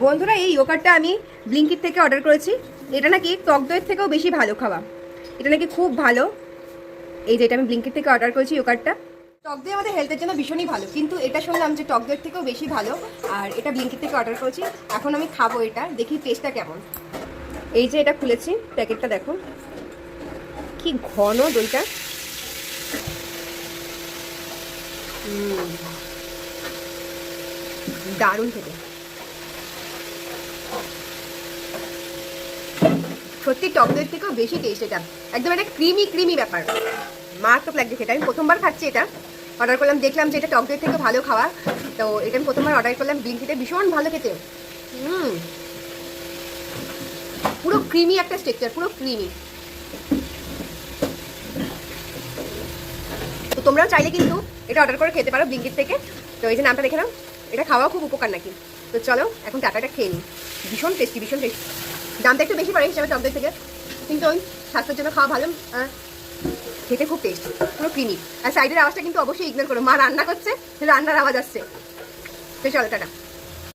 বন্ধুরা, এই ইয়োগার্টটা আমি ব্লিঙ্কিট থেকে অর্ডার করেছি। এটা নাকি টক দইয়ের থেকেও বেশি ভালো খাওয়া, এটা নাকি খুব ভালো। এই যে এটা আমি ব্লিঙ্কিট থেকে অর্ডার করেছি ইয়োগার্টটা। টক দই আমাদের হেলথের জন্য ভীষণই ভালো, কিন্তু এটা শুনলাম যে টক দইয়ের থেকেও বেশি ভালো। আর এটা ব্লিঙ্কিট থেকে অর্ডার করেছি, এখন আমি খাবো এটা, দেখি টেস্টটা কেমন। এই যে এটা খুলেছি, প্যাকেটটা দেখো কি ঘন দইটা। দারুণ খেতে, সত্যি টক দইয়ের থেকেও বেশি টেস্ট এটা। একদম একটা ক্রিমি ক্রিমি ব্যাপার, মারাত্মক লাগছে খেতে। আমি প্রথমবার খাচ্ছি এটা, অর্ডার করলাম, দেখলাম যে এটা টক দইয়ের থেকে ভালো খাওয়া, তো এটা আমি প্রথমবার অর্ডার করলাম ব্লিঙ্কিটে। ভীষণ ভালো খেতে, পুরো ক্রিমি একটা স্ট্রাকচার, পুরো ক্রিমি। তো তোমরাও চাইলে কিন্তু এটা অর্ডার করে খেতে পারো ব্লিঙ্কিট থেকে। তো এই যে নামটা দেখে নাও, এটা খাওয়া খুব উপকার নাকি। তো চলো এখন টাটাটা খেয়ে নিই। ভীষণ টেস্টি, ভীষণ টেস্টি। দামটা একটু বেশি পড়ে হিসাবে টক দই থেকে, কিন্তু ওই স্বাস্থ্যের জন্য খাওয়া ভালো। খেতে খুব টেস্টি, পুরো ক্রিমি। আর সাইডের আওয়াজটা কিন্তু অবশ্যই ইগনোর করো, মা রান্না করছে, রান্নার আওয়াজ আসছে। তো চলো টাটা।